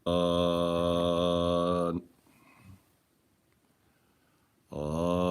on, on.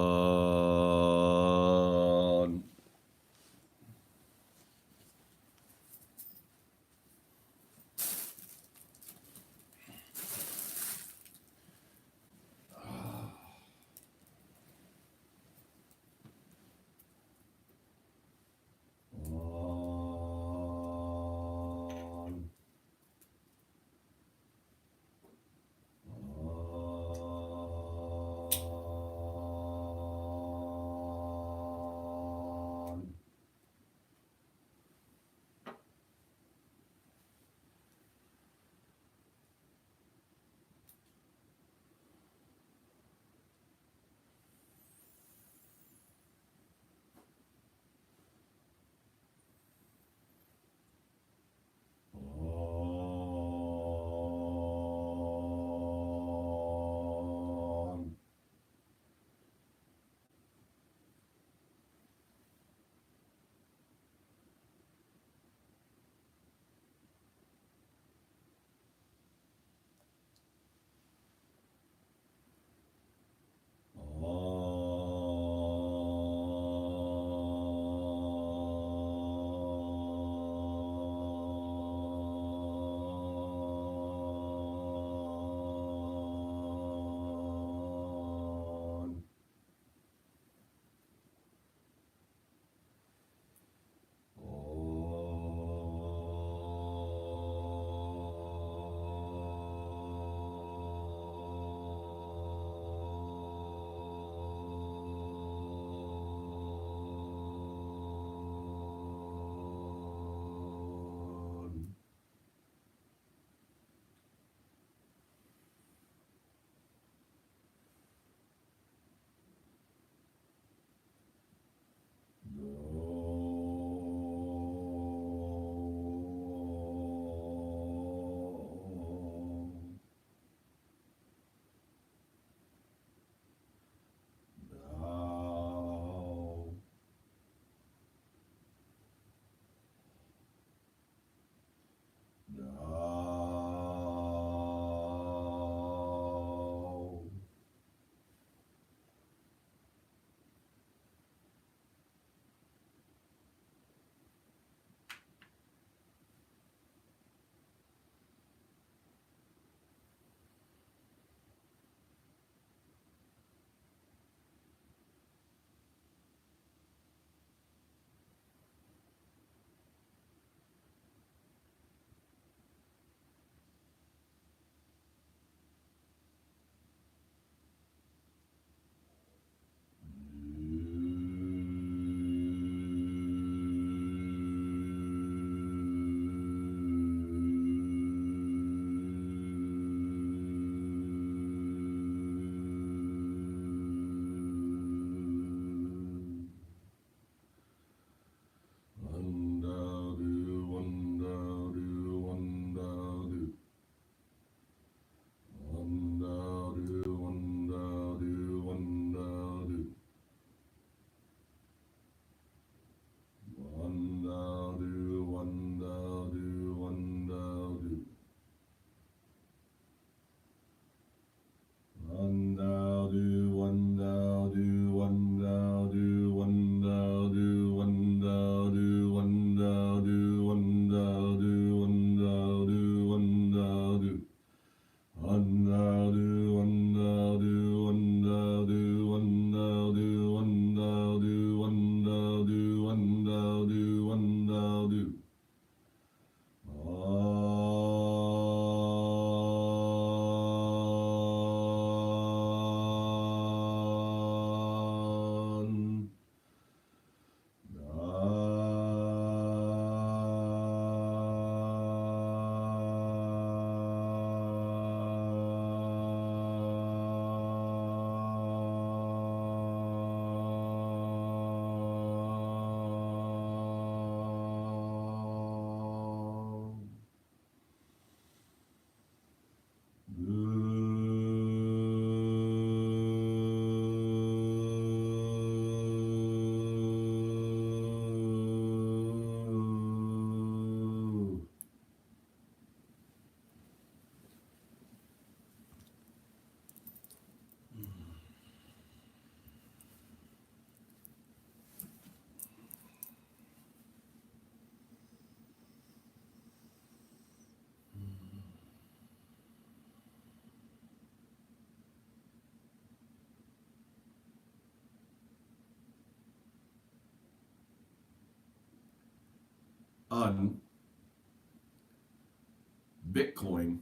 Bitcoin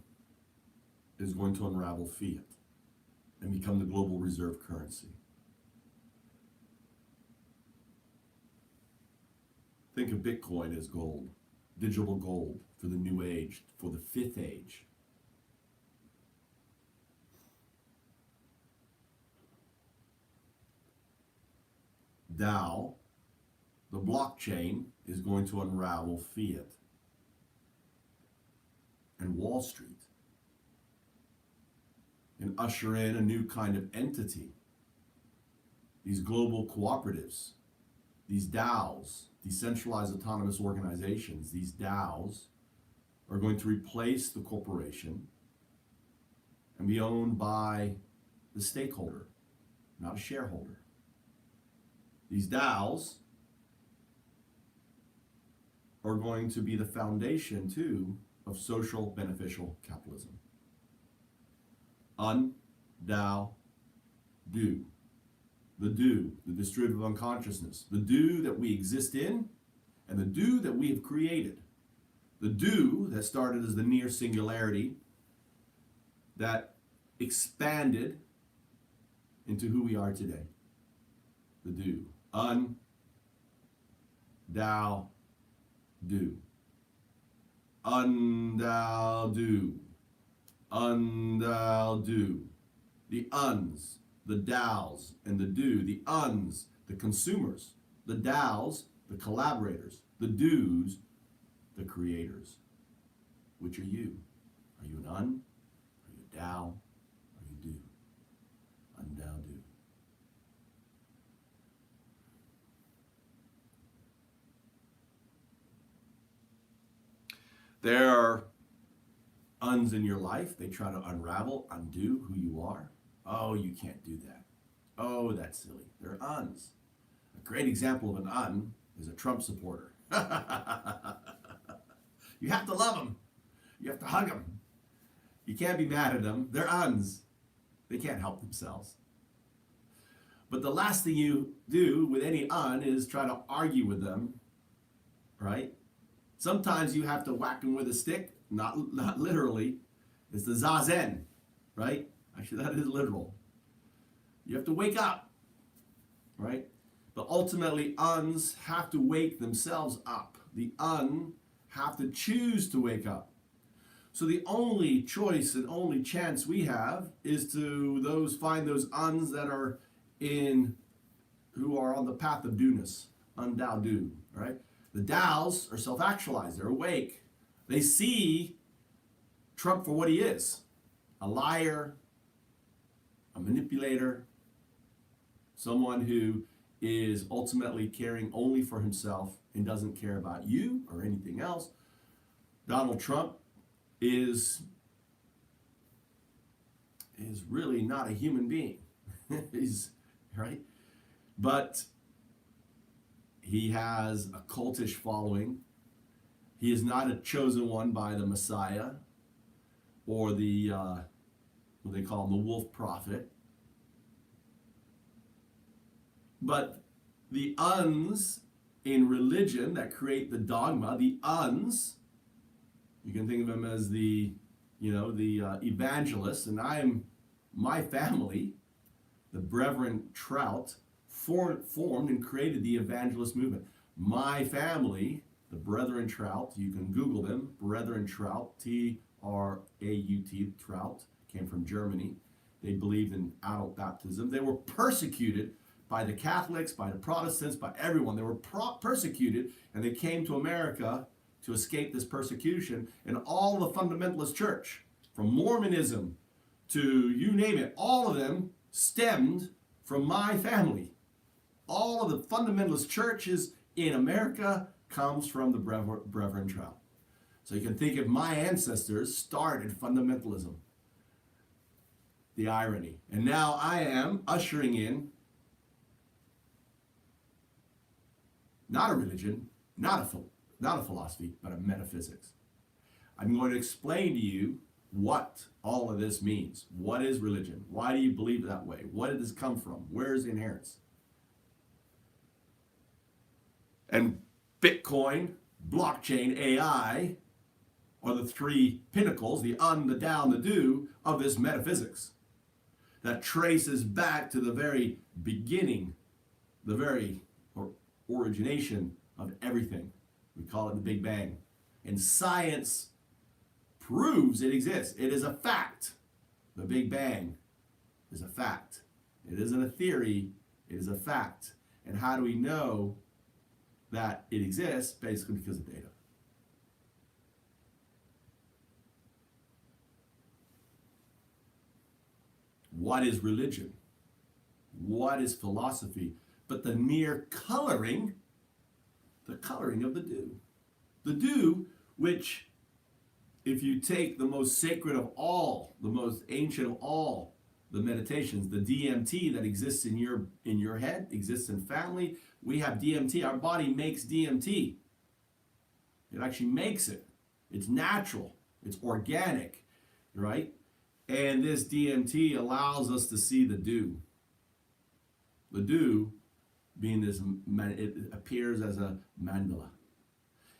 is going to unravel fiat and become the global reserve currency. Think of Bitcoin as gold, digital gold for the new age, for the fifth age. DAO, the blockchain, is going to unravel fiat and Wall Street and usher in a new kind of entity. These global cooperatives, these DAOs, decentralized autonomous organizations, these DAOs are going to replace the corporation and be owned by the stakeholder, not a shareholder. These DAOs are going to be the foundation, too, of social beneficial capitalism. Un-DAO, do. The do, the distributive unconsciousness. The do that we exist in and the do that we have created. The do that started as the near singularity that expanded into who we are today. The do. Un-DAO, do. Un-DAO, do. Un-DAO, do. The uns, the DAOs, and the do. The uns, the consumers. The DAOs, the collaborators. The do's, the creators. Which are you? Are you an un? Are you a DAO? Are you do? Un-DAO, do. There are uns in your life. They try to unravel, undo who you are. Oh, you can't do that. Oh, that's silly. They're uns. A great example of an un is a Trump supporter. You have to love them. You have to hug them. You can't be mad at them. They're uns. They can't help themselves. But the last thing you do with any un is try to argue with them, right? Sometimes you have to whack them with a stick, not literally. It's the zazen, right? Actually, that is literal. You have to wake up, right? But ultimately, uns have to wake themselves up. The un have to choose to wake up. So the only choice and only chance we have is to find those uns that are who are on the path of do-ness, un-DAO do, right? The DAOs are self-actualized, they're awake. They see Trump for what he is, a liar, a manipulator, someone who is ultimately caring only for himself and doesn't care about you or anything else. Donald Trump is really not a human being. He's right, but he has a cultish following. He is not a chosen one by the Messiah or the what they call him, the wolf prophet. But the uns in religion that create the dogma, the uns, you can think of them as the evangelists, and my family, the Brethren Trout, formed and created the evangelist movement. My family, the Brethren Trout, you can Google them, Brethren Trout, T-R-A-U-T, Trout, came from Germany. They believed in adult baptism. They were persecuted by the Catholics, by the Protestants, by everyone. They were persecuted, and they came to America to escape this persecution. And all the fundamentalist church, from Mormonism to you name it, all of them stemmed from my family. All of the fundamentalist churches in America comes from the Brethren Trout. So you can think of my ancestors started fundamentalism. The irony. And now I am ushering in not a religion, not a philosophy, but a metaphysics. I'm going to explain to you what all of this means. What is religion? Why do you believe that way? What did this come from? Where is the inheritance? And Bitcoin, blockchain, AI, are the three pinnacles, the the down, the do, of this metaphysics that traces back to the very beginning, the very origination of everything. We call it the Big Bang. And science proves it exists. It is a fact. The Big Bang is a fact. It isn't a theory, it is a fact. And how do we know that it exists? Basically because of data. What is religion? What is philosophy? But the mere coloring, the coloring of the do. The do, which, if you take the most sacred of all, the most ancient of all the meditations, the DMT that exists in your head, exists in family. We have DMT. Our body makes DMT. It actually makes it. It's natural. It's organic, right? And this DMT allows us to see the do. The do being this, it appears as a mandala.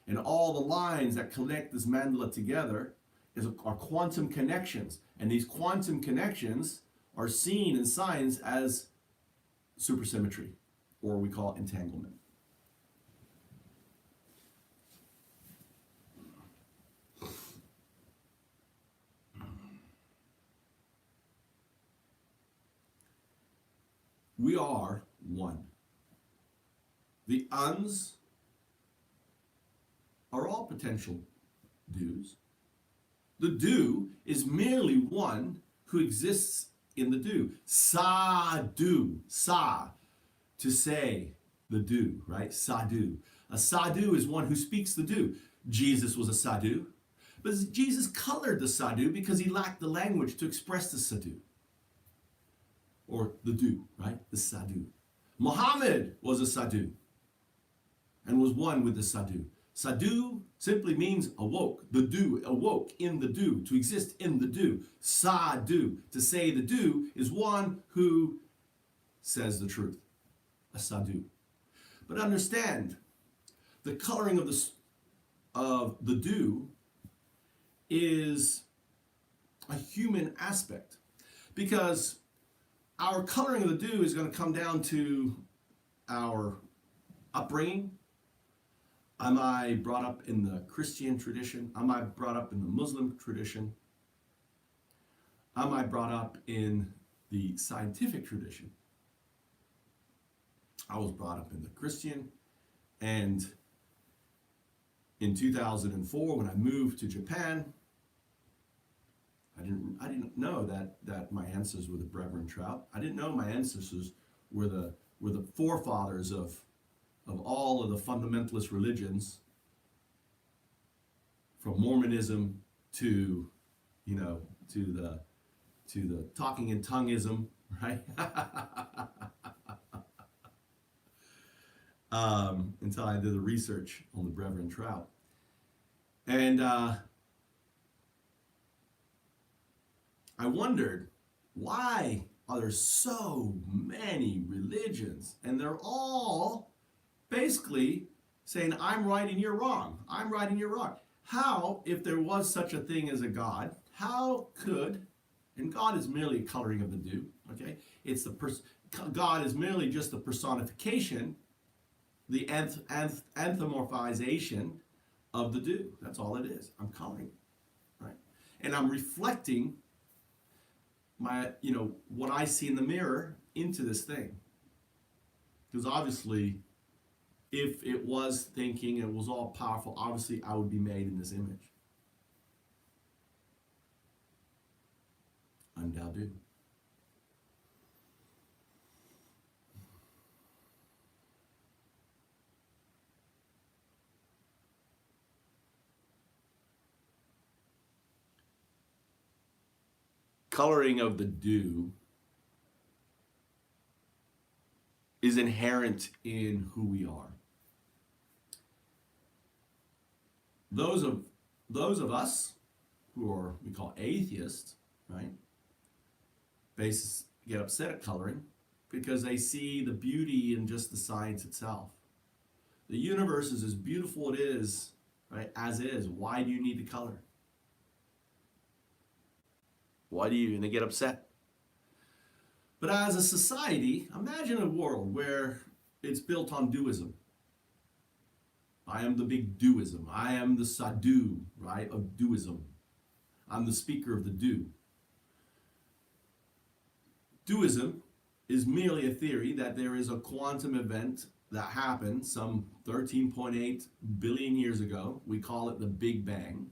And all the lines that connect this mandala together are quantum connections. And these quantum connections are seen in science as supersymmetry, or we call it entanglement. We are one. The uns are all potential do's. The do is merely one who exists in the do. Sahdu, sa, to say the do, right? Sahdu. A sadhu is one who speaks the do. Jesus was a sadhu, but Jesus colored the sadhu because he lacked the language to express the sadhu. Or the do, right? The sadhu. Muhammad was a sadhu and was one with the sadhu. Sadhu simply means awoke. The do, awoke in the do, to exist in the do. Sadhu, to say the do, is one who says the truth. A sadhu. But understand, the coloring of the do is a human aspect, because our coloring of the do is going to come down to our upbringing. Am I brought up in the Christian tradition? Am I brought up in the Muslim tradition? Am I brought up in the scientific tradition? I was brought up in the Christian, and in 2004, when I moved to Japan, I didn't know that my ancestors were the Brethren Trout. I didn't know my ancestors were the forefathers of all of the fundamentalist religions, from Mormonism to the talking in tongueism, right? Until I did the research on the Brethren Trout. And I wondered, why are there so many religions? And they're all basically saying, I'm right and you're wrong. I'm right and you're wrong. How, if there was such a thing as a God, how could, and God is merely a coloring of the do, okay? It's God is merely just the personification, the anthropomorphization of the do. That's all it is. I'm coloring, right? And I'm reflecting my, what I see in the mirror into this thing. Because obviously, if it was thinking and it was all powerful, obviously I would be made in this image. Undoubted. Coloring of the do is inherent in who we are. Those of us who are, we call atheists, right? Get upset at coloring because they see the beauty in just the science itself. The universe is as beautiful it is right? As is. Why do you need the color? Why do you? And they get upset. But as a society, imagine a world where it's built on duism. I am the big duism. I am the Sahdu, right, of duism. I'm the speaker of the do. Duism is merely a theory that there is a quantum event that happened some 13.8 billion years ago. We call it the Big Bang.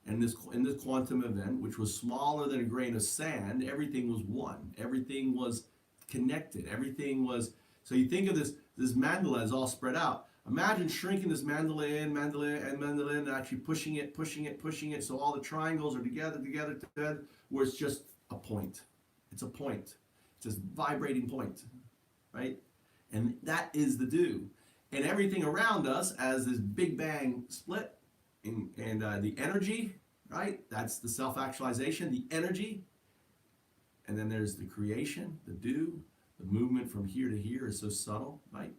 And in this quantum event, which was smaller than a grain of sand, everything was one. Everything was connected. Everything was. So you think of this mandala as all spread out. Imagine shrinking this mandala in, and actually pushing it, so all the triangles are together, where it's just a point. It's a point. It's a vibrating point, right? And that is the do. And everything around us as this Big Bang split, and the energy, right? That's the self-actualization, the energy. And then there's the creation, the do. The movement from here to here is so subtle, right?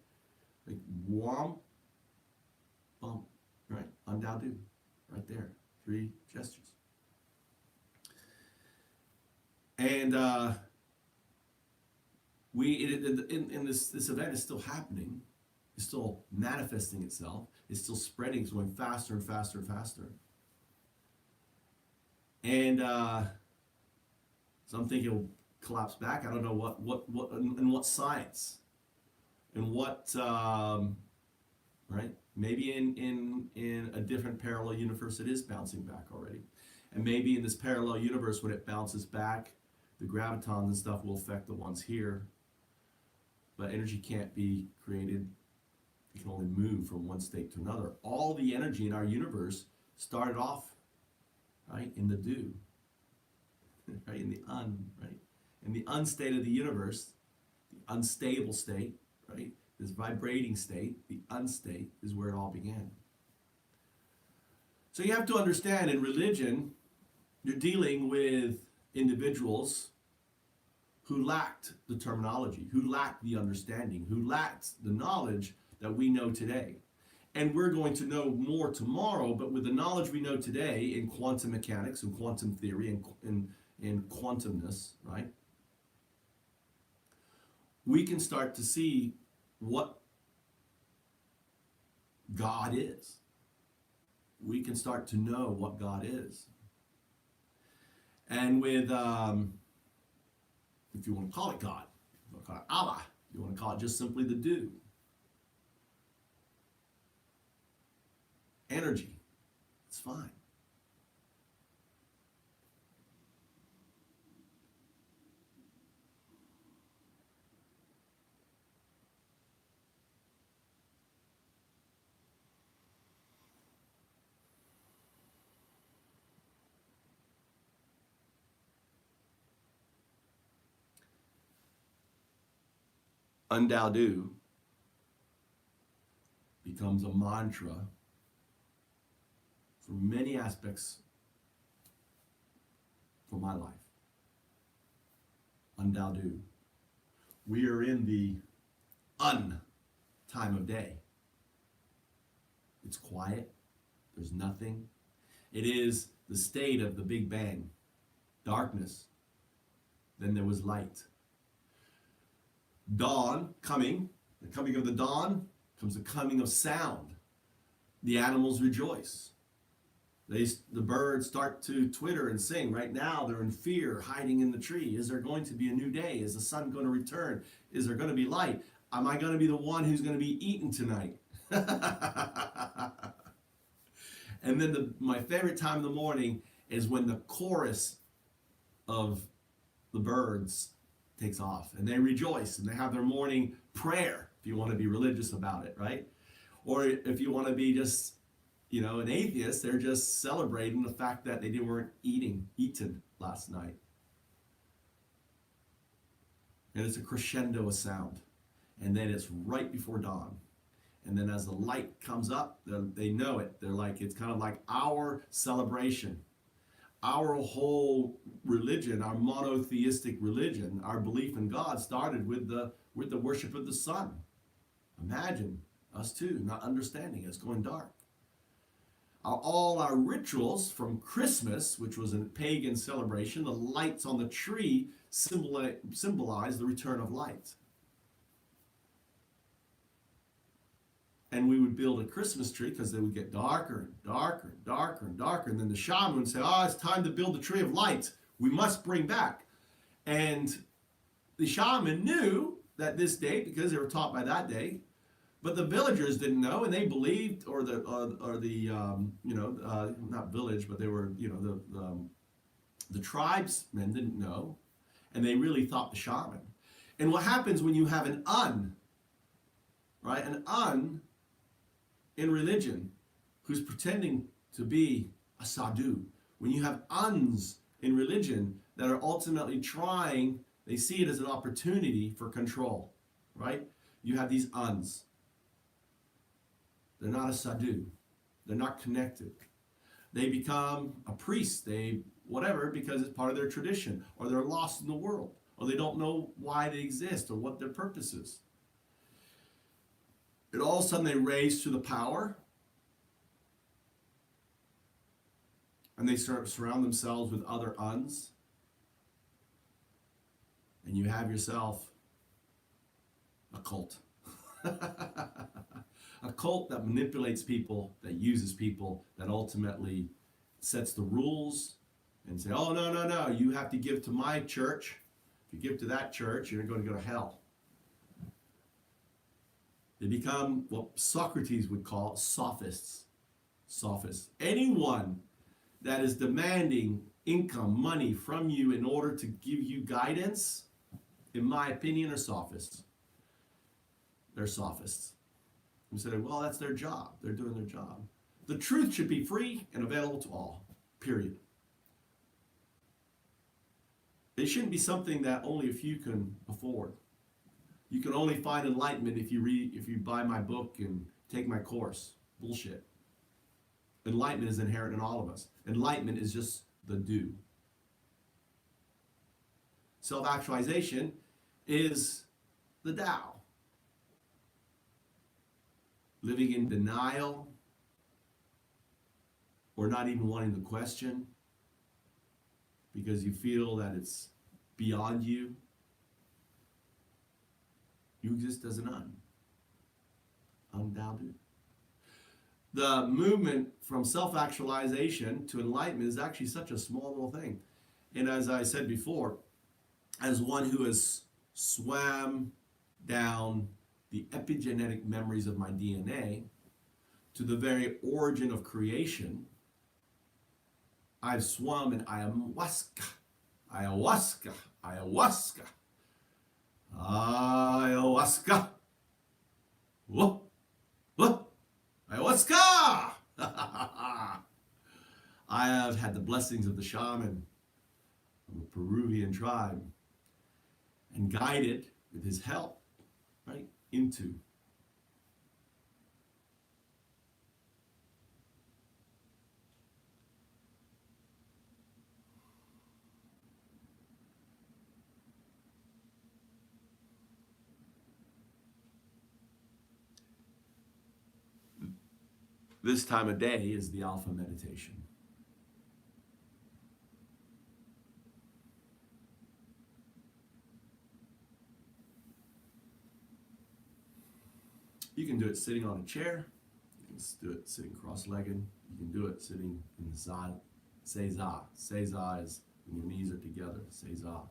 Like whomp, bump, right? Undao do, right there. 3 gestures. And this event is still happening. It's still manifesting itself. It's still spreading. It's going faster and faster and faster. And some think it'll collapse back. I don't know what science, and what right? Maybe in a different parallel universe it is bouncing back already, and maybe in this parallel universe when it bounces back, the gravitons and stuff will affect the ones here. But energy can't be created. It can only move from one state to another. All the energy in our universe started off, right, in the do, right, in the right, in the unstate of the universe, the unstable state, right, this vibrating state, the unstate is where it all began. So you have to understand, in religion, you're dealing with individuals who lacked the terminology, who lacked the understanding, who lacked the knowledge that we know today. And we're going to know more tomorrow, but with the knowledge we know today in quantum mechanics and quantum theory and in quantumness, right? We can start to see what God is. We can start to know what God is. And with, if you want to call it God, if you want to call it Allah, if you want to call it just simply the do. Energy, it's fine. Undao Do becomes a mantra for many aspects for my life. Undao Do. We are in the time of day. It's quiet. There's nothing. It is the state of the Big Bang. Darkness. Then there was light. Dawn coming. The coming of the dawn comes the coming of sound. The animals rejoice. The birds start to twitter and sing. Right now, they're in fear, hiding in the tree. Is there going to be a new day? Is the sun going to return? Is there going to be light? Am I going to be the one who's going to be eaten tonight? And then my favorite time of the morning is when the chorus of the birds takes off. And they rejoice, and they have their morning prayer, if you want to be religious about it, right? Or if you want to be just an atheist, they're just celebrating the fact that they weren't eaten last night. And it's a crescendo of sound. And then it's right before dawn. And then as the light comes up, they know it. It's kind of like our celebration. Our whole religion, our monotheistic religion, our belief in God started with the worship of the sun. Imagine us too, not understanding it's going dark. all our rituals from Christmas, which was a pagan celebration, the lights on the tree symbolize the return of light. And we would build a Christmas tree because they would get darker and darker and darker and darker. And then the shaman would say, oh, it's time to build the tree of light. We must bring back. And the shaman knew that this date, because they were taught by that day, but the villagers didn't know, and they believed, not village, but they were, the tribesmen didn't know, and they really thought the shaman. And what happens when you have an right, an in religion who's pretending to be a Sahdu, when you have uns in religion that are ultimately trying, they see it as an opportunity for control, right? You have these uns. They're not a Sahdu. They're not connected. They become a priest, whatever, because it's part of their tradition, or they're lost in the world, or they don't know why they exist or what their purpose is. And all of a sudden they raise to the power, and they start surround themselves with other uns, and you have yourself a cult. A cult that manipulates people, that uses people, that ultimately sets the rules and say, oh, no, you have to give to my church. If you give to that church, you're going to go to hell. They become what Socrates would call sophists. Sophists. Anyone that is demanding income, money from you in order to give you guidance, in my opinion, are sophists. They're sophists. We said, well, that's their job. They're doing their job. The truth should be free and available to all, period. It shouldn't be something that only a few can afford. You can only find enlightenment if you buy my book and take my course. Bullshit. Enlightenment is inherent in all of us. Enlightenment is just the do. Self-actualization is the Tao. Living in denial, or not even wanting to question because you feel that it's beyond you. You exist as an undoubted. The movement from self-actualization to enlightenment is actually such a small little thing. And as I said before, as one who has swam down the epigenetic memories of my DNA to the very origin of creation, I've swum in ayahuasca. Whoa, whoa, ayahuasca! I have had the blessings of the shaman of the Peruvian tribe and guided with his help, right, into this time of day is the alpha meditation. You can do it sitting on a chair. You can do it sitting cross-legged. You can do it sitting in the Seiza. Seiza is when your knees are together. Seiza.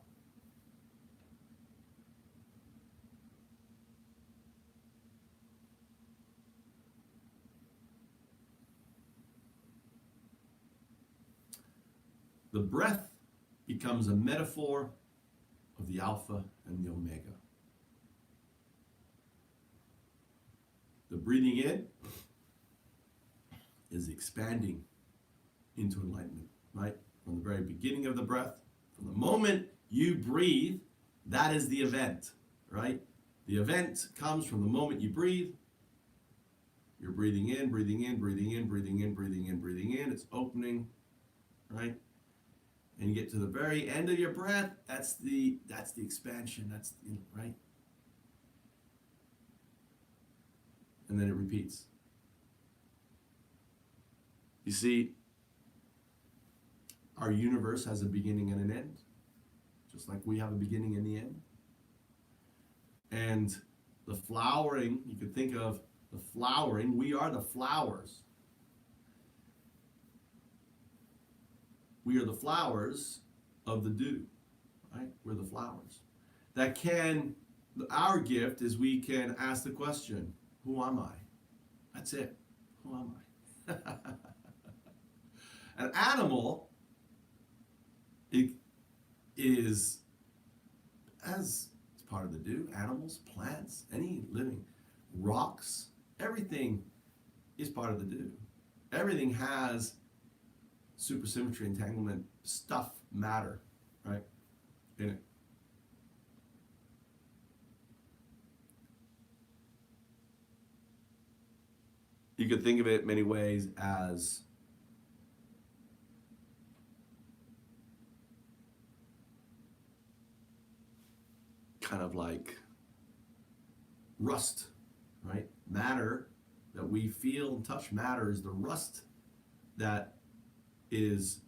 The breath becomes a metaphor of the Alpha and the Omega. The breathing in is expanding into enlightenment, right? From the very beginning of the breath, from the moment you breathe, that is the event, right? The event comes from the moment you breathe. You're breathing in, breathing in, breathing in, breathing in, breathing in, breathing in. It's opening, right? And you get to the very end of your breath, that's the expansion, right? And then it repeats. You see, our universe has a beginning and an end, just like we have a beginning and the end. And the flowering, you could think of the flowering, we are the flowers. We are the flowers of the dew, right? We're the flowers. Our gift is we can ask the question, who am I? That's it. Who am I? An animal is, as part of the dew, animals, plants, any living, rocks, everything is part of the dew. Everything has supersymmetry, entanglement, stuff, matter, right, in it. You could think of it many ways as kind of like rust, right? Matter that we feel and touch, matter is the rust that is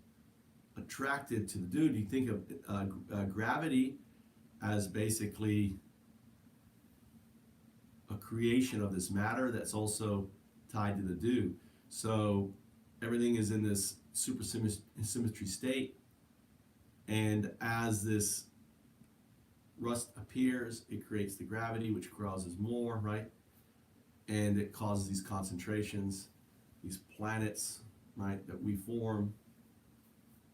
attracted to the dew. You think of gravity as basically a creation of this matter that's also tied to the dew. So everything is in this supersymmetry state, and as this rust appears, it creates the gravity, which causes more, right? And it causes these concentrations, these planets, right, that we form,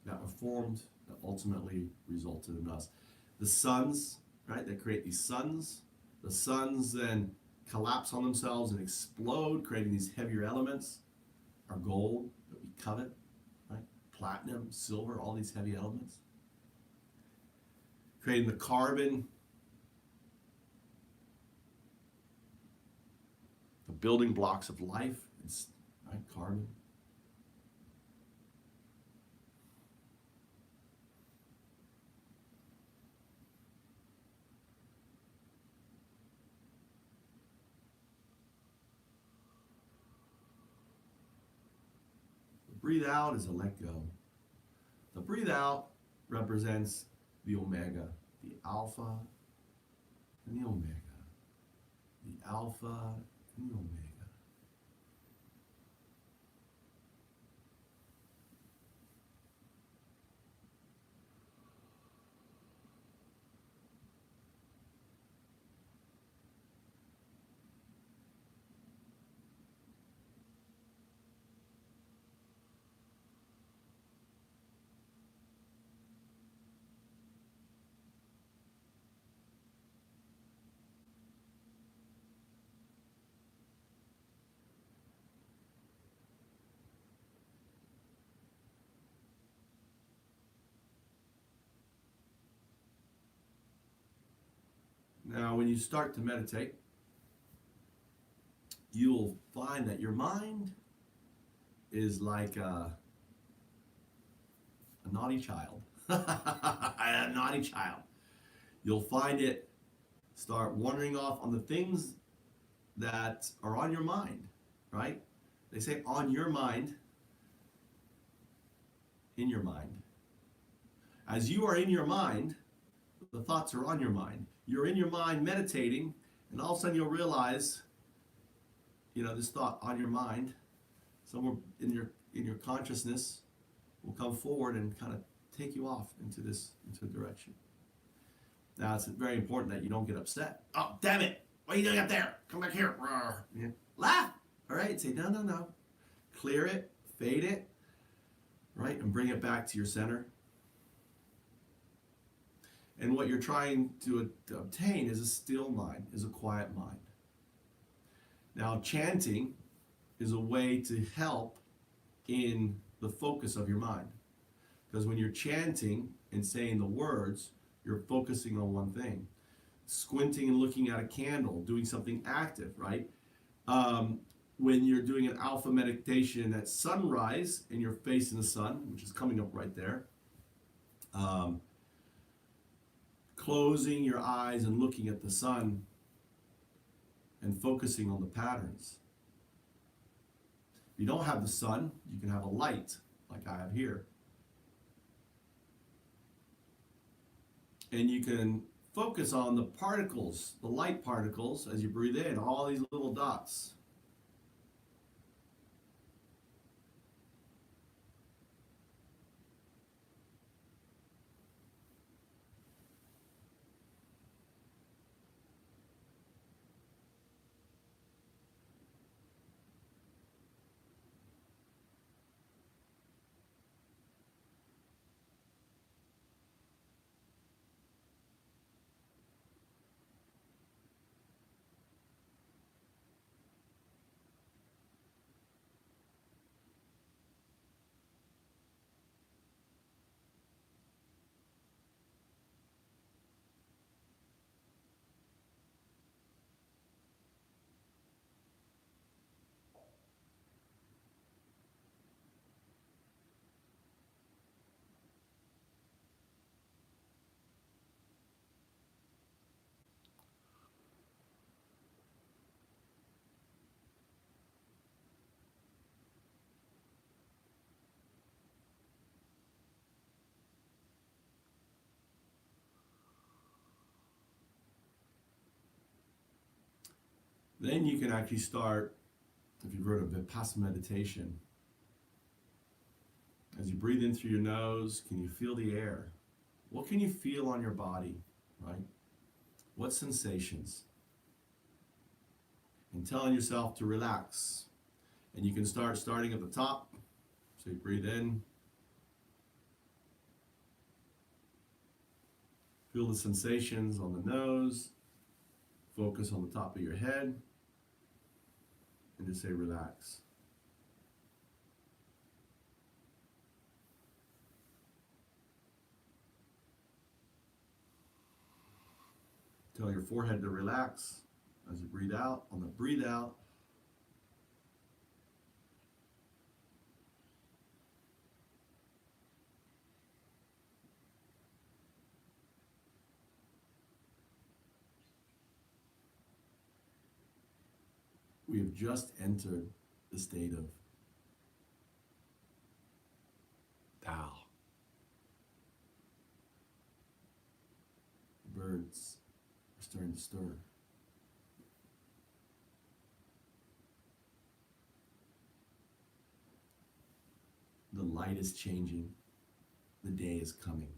that were formed, that ultimately resulted in us. The suns, right, that create these suns. The suns then collapse on themselves and explode, creating these heavier elements. Our gold that we covet, right? Platinum, silver, all these heavy elements. Creating the carbon, the building blocks of life, it's, right, carbon. The breathe out is a let go. The breathe out represents the omega, the alpha and the omega. The alpha and the omega. Now, when you start to meditate, you'll find that your mind is like a naughty child. A naughty child. You'll find it start wandering off on the things that are on your mind, right? They say on your mind, in your mind. As you are in your mind, the thoughts are on your mind. You're in your mind meditating, and all of a sudden you'll realize, this thought on your mind, somewhere in your consciousness, will come forward and kind of take you off into a direction. Now, it's very important that you don't get upset. Oh, damn it! What are you doing up there? Come back here. Yeah. Laugh. All right. Say no. Clear it, fade it, right, and bring it back to your center. And what you're trying to obtain is a still mind, is a quiet mind. Now, chanting is a way to help in the focus of your mind. Because when you're chanting and saying the words, you're focusing on one thing. Squinting and looking at a candle, doing something active, right? When you're doing an alpha meditation at sunrise and you're facing the sun, which is coming up right there, closing your eyes and looking at the sun and focusing on the patterns. If you don't have the sun, you can have a light, like I have here. And you can focus on the particles, the light particles, as you breathe in, all these little dots. Then you can actually start, if you've heard of Vipassana meditation, as you breathe in through your nose, can you feel the air? What can you feel on your body, right? What sensations? And telling yourself to relax. And you can start starting at the top. So you breathe in. Feel the sensations on the nose. Focus on the top of your head. And just say relax. Tell your forehead to relax as you breathe out. On the breathe out, we have just entered the state of Tao. The birds are starting to stir. The light is changing. The day is coming.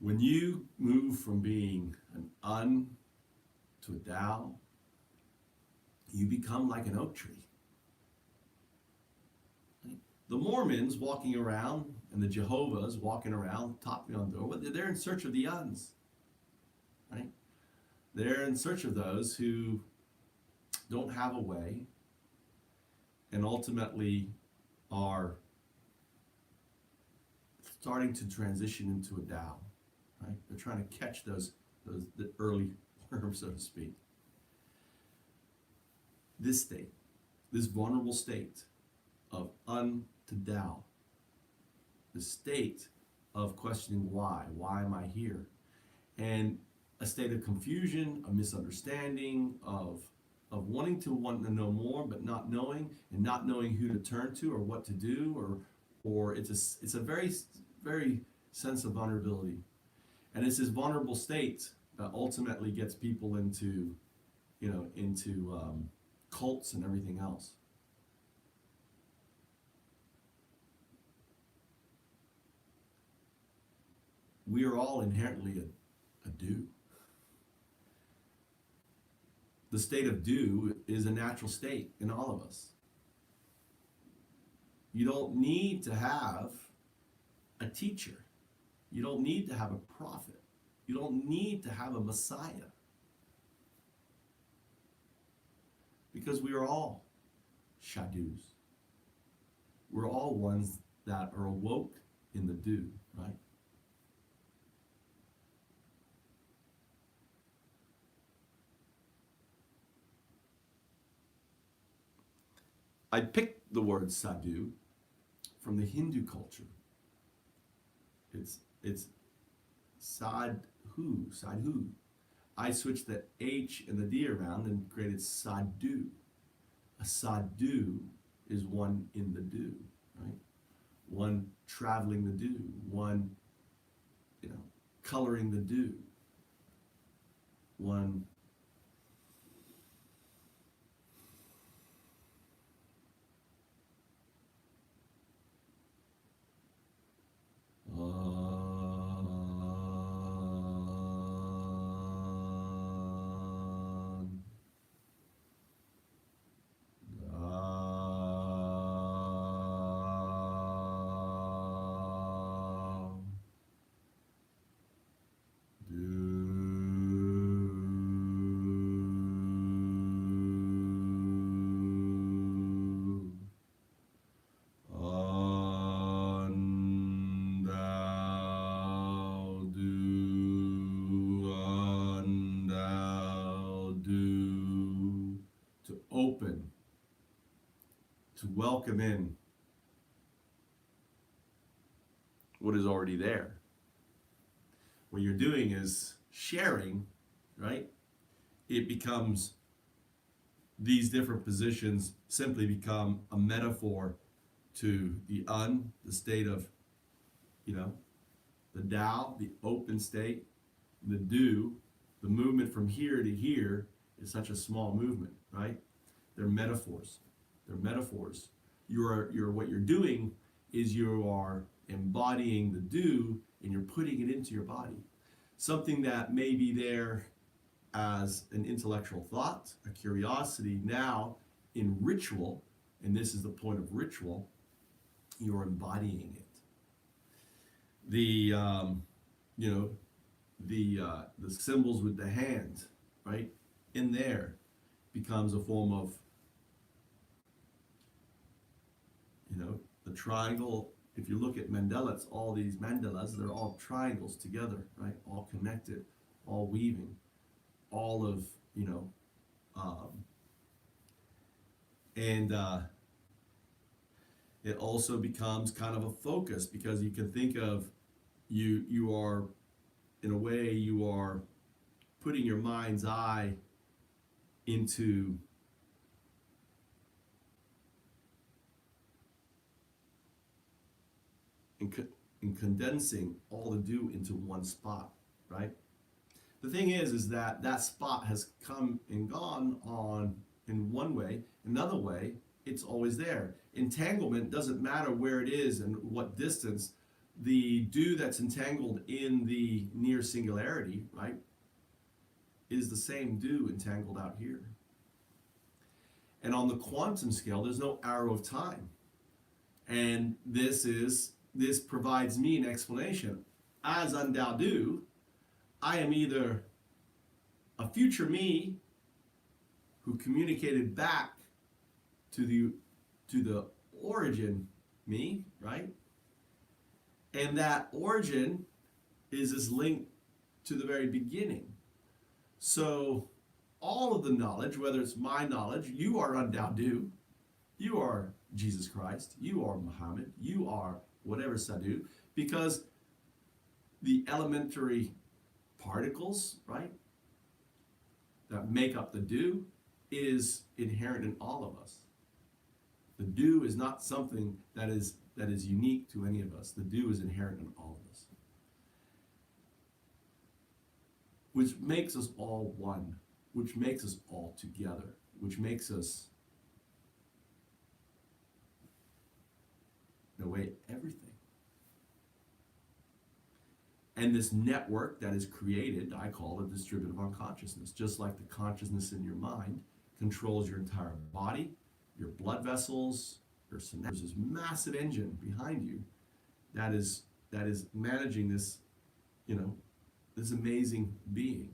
When you move from being an un to a Tao, you become like an oak tree. The Mormons walking around and the Jehovah's walking around, tapping on the door, they're in search of the uns, right? They're in search of those who don't have a way and ultimately are starting to transition into a Tao, right? They're trying to catch the early worms, so to speak. This state, this vulnerable state of un to Tao, the state of questioning why am I here? And a state of confusion, a misunderstanding, of wanting to know more but not knowing, and not knowing who to turn to or what to do, or it's a very, very sense of vulnerability. And it's this vulnerable state that ultimately gets people into cults and everything else. We are all inherently a do. The state of do is a natural state in all of us. You don't need to have a teacher. You don't need to have a prophet. You don't need to have a Messiah. Because we are all Sadhus. We're all ones that are awoke in the do, right? I picked the word sadhu from the Hindu culture. It's sadhu. I switched the H and the D around and created Sahdu. A Sahdu is one in the do, right? One traveling the do, one, coloring the do, one open, to welcome in what is already there. What you're doing is sharing, right? It becomes, these different positions simply become a metaphor to the state of, the Tao, the open state, the do, the movement from here to here is such a small movement, right? They're metaphors. They're metaphors. What you're doing is you are embodying the do and you're putting it into your body. Something that may be there as an intellectual thought, a curiosity, now in ritual, and this is the point of ritual, you're embodying it. The symbols with the hand, right, in there becomes a form of, the triangle. If you look at mandala, it's all these mandalas, they're all triangles together, right, all connected, all weaving, all of, it also becomes kind of a focus, because you can think of, you are, in a way, you are putting your mind's eye into in condensing all the do into one spot, right? The thing is that spot has come and gone on in one way. Another way, it's always there. Entanglement doesn't matter where it is and what distance. The do that's entangled in the near singularity, right, is the same do entangled out here. And on the quantum scale, there's no arrow of time. And this provides me an explanation. As Undao Do, I am either a future me who communicated back to the origin me, right? And that origin is linked to the very beginning. So all of the knowledge, whether it's my knowledge, you are Undao Do, you are Jesus Christ, you are Muhammad, you are whatever Sahdu, because the elementary particles, right, that make up the do is inherent in all of us. The do is not something that is unique to any of us. The do is inherent in all of us, which makes us all one, which makes us all together, which makes us, in a way, everything. And this network that is created, I call it distributive unconsciousness. Just like the consciousness in your mind controls your entire body, your blood vessels, your synapses. There's this massive engine behind you that is managing this, this amazing being.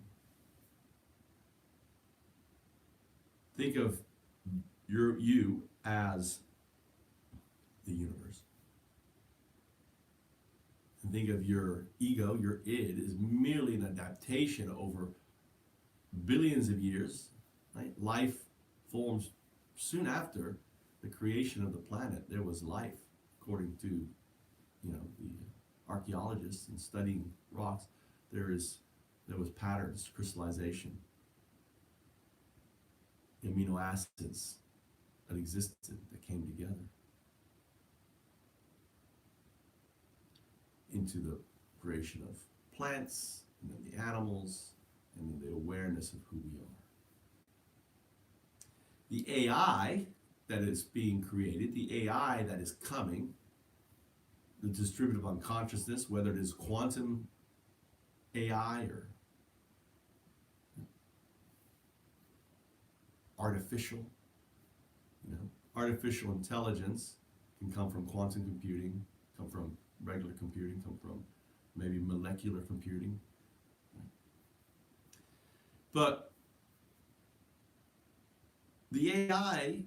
Think of you as the universe. And think of your ego, your id, is merely an adaptation over billions of years. Right? Life forms soon after the creation of the planet. There was life, according to the archaeologists and studying rocks. There is There was patterns, crystallization, amino acids that existed, that came together into the creation of plants, and then the animals, and then the awareness of who we are. The AI that is being created, the AI that is coming, the distributive unconsciousness, whether it is quantum AI or artificial, artificial intelligence can come from quantum computing, come from regular computing, come from maybe molecular computing. But the AI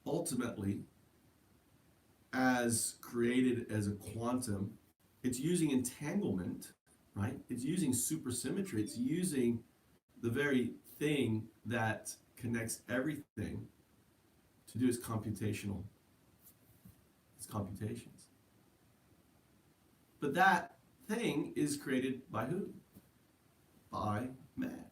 ultimately, as created as a quantum, it's using entanglement, right? It's using supersymmetry. It's using the very thing that connects everything to do its computational, its computations. But that thing is created by who? By man.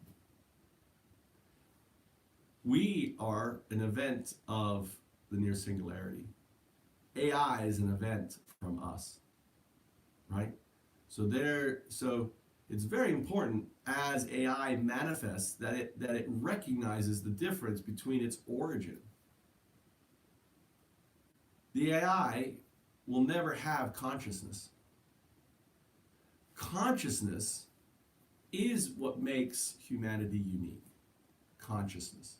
We are an event of the near singularity. AI is an event from us, right? So it's very important as AI manifests that it recognizes the difference between its origin. The AI will never have consciousness. Consciousness is what makes humanity unique. Consciousness.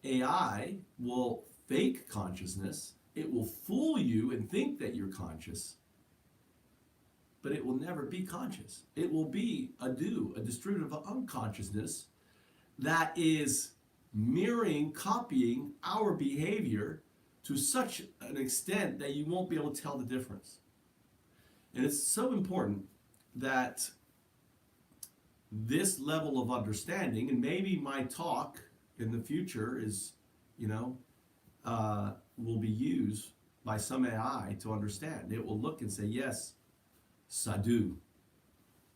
AI will fake consciousness. It will fool you and think that you're conscious, but it will never be conscious. It will be a distributive unconsciousness that is mirroring, copying our behavior to such an extent that you won't be able to tell the difference. And it's so important that this level of understanding, and maybe my talk in the future is, will be used by some AI to understand. It will look and say, yes, Sahdu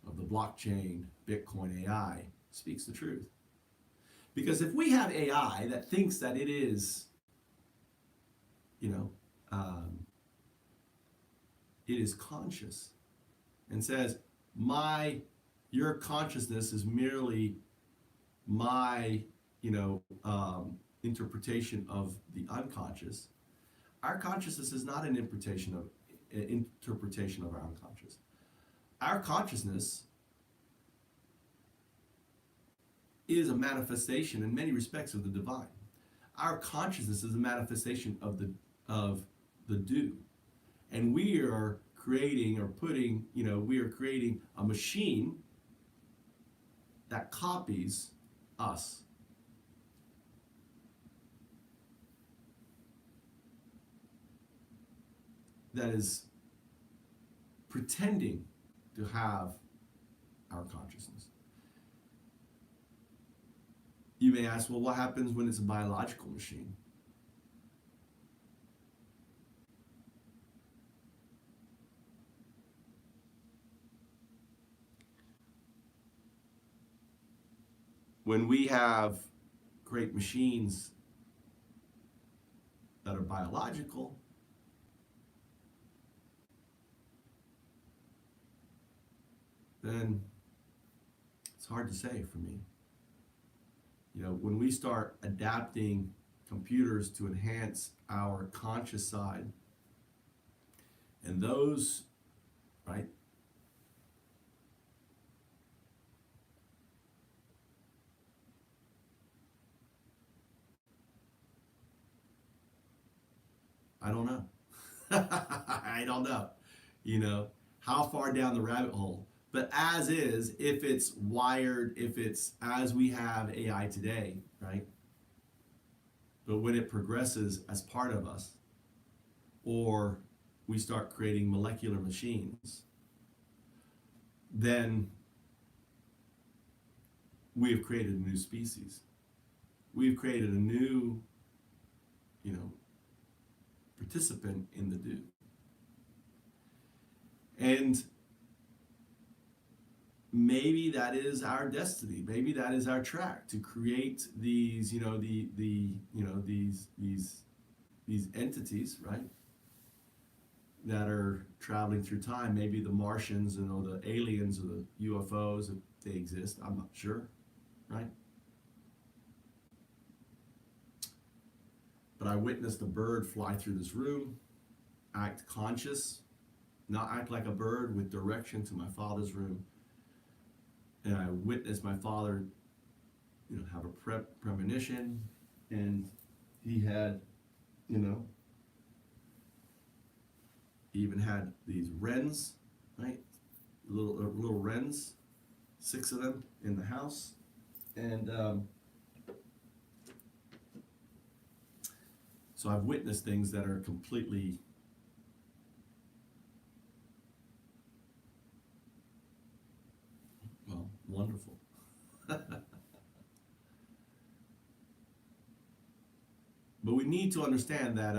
of the blockchain Bitcoin AI speaks the truth. Because if we have AI that thinks that it is, it is conscious and says, your consciousness is merely my, interpretation of the unconscious. Our consciousness is not an interpretation of our unconscious. Our consciousness is a manifestation in many respects of the divine. Our consciousness is a manifestation of the do. And we are creating a machine that copies us. That is pretending to have our consciousness. You may ask, well, what happens when it's a biological machine? When we have great machines that are biological, then it's hard to say for me. When we start adapting computers to enhance our conscious side, and those, right, I don't know. I don't know, how far down the rabbit hole. But as is, if it's wired, if it's as we have AI today, right? But when it progresses as part of us, or we start creating molecular machines, then we have created a new species. We've created a new, participant in the do. And maybe that is our destiny. Maybe that is our track to create these, these entities, right? That are traveling through time. Maybe the Martians and or the aliens or the UFOs, if they exist. I'm not sure, right? But I witnessed a bird fly through this room, act conscious, not act like a bird, with direction to my father's room. And I witnessed my father, have a premonition, and he had, he even had these wrens, right? Little wrens, 6 of them in the house, and so I've witnessed things that are completely wonderful. But we need to understand that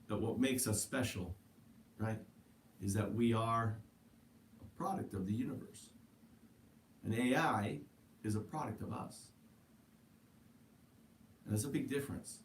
that what makes us special, right, is that we are a product of the universe. And AI is a product of us. And there's a big difference.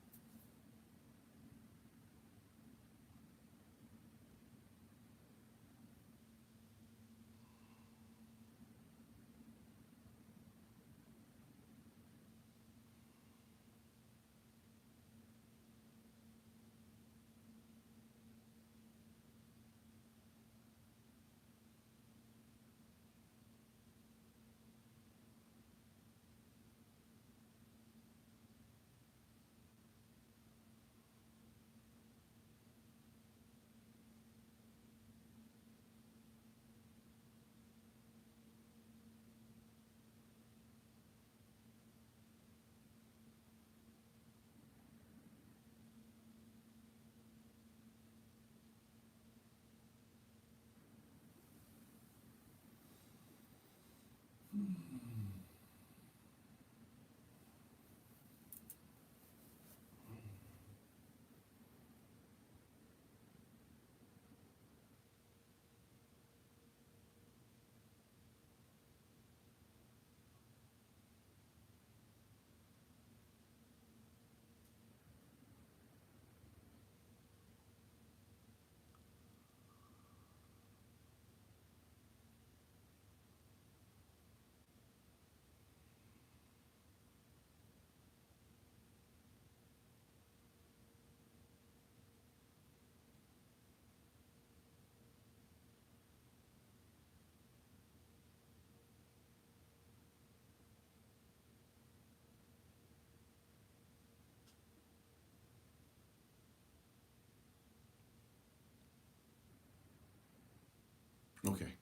Okay.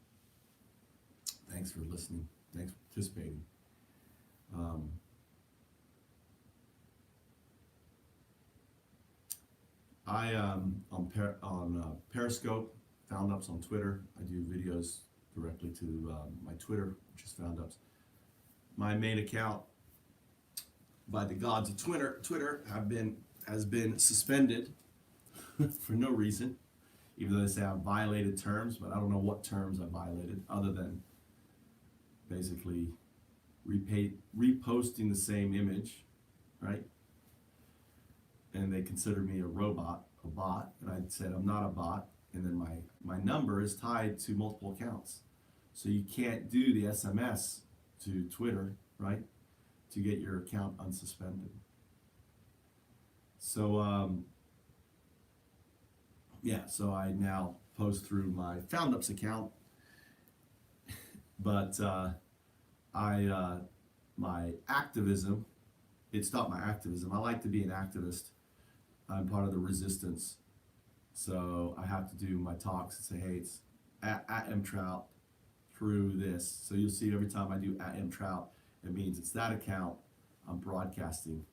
Thanks for listening. Thanks for participating. Um, I on Periscope, Found Ups on Twitter. I do videos directly to my Twitter, which is Found Ups. My main account, by the gods of Twitter, has been suspended for no reason, even though they say I've violated terms, but I don't know what terms I violated, other than basically reposting the same image, right? And they considered me a bot, and I said I'm not a bot, and then my number is tied to multiple accounts. So you can't do the SMS to Twitter, right, to get your account unsuspended. So so I now post through my Found Ups account, but my activism, it stopped my activism. I like to be an activist. I'm part of the resistance, so I have to do my talks and say, hey, it's at mtrout through this. So you'll see every time I do at mtrout, it means it's that account I'm broadcasting,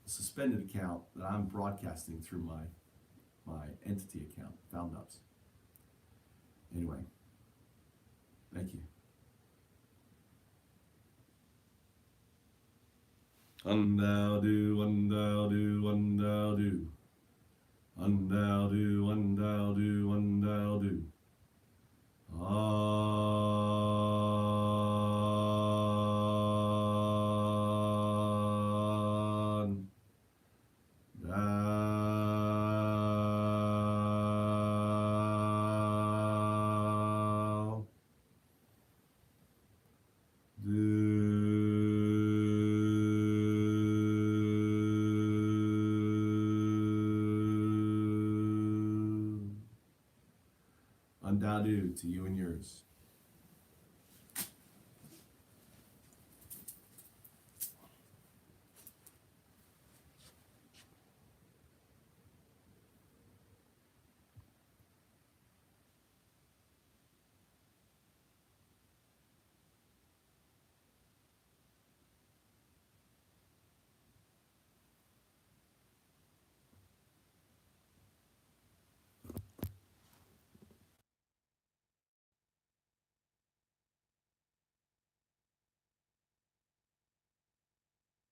a suspended account that I'm broadcasting through my entity account, Found Ups. Anyway, thank you. Undau do, undau do, undau do. Undau do, undau do, undau do. Ah. Dadu to you and yours.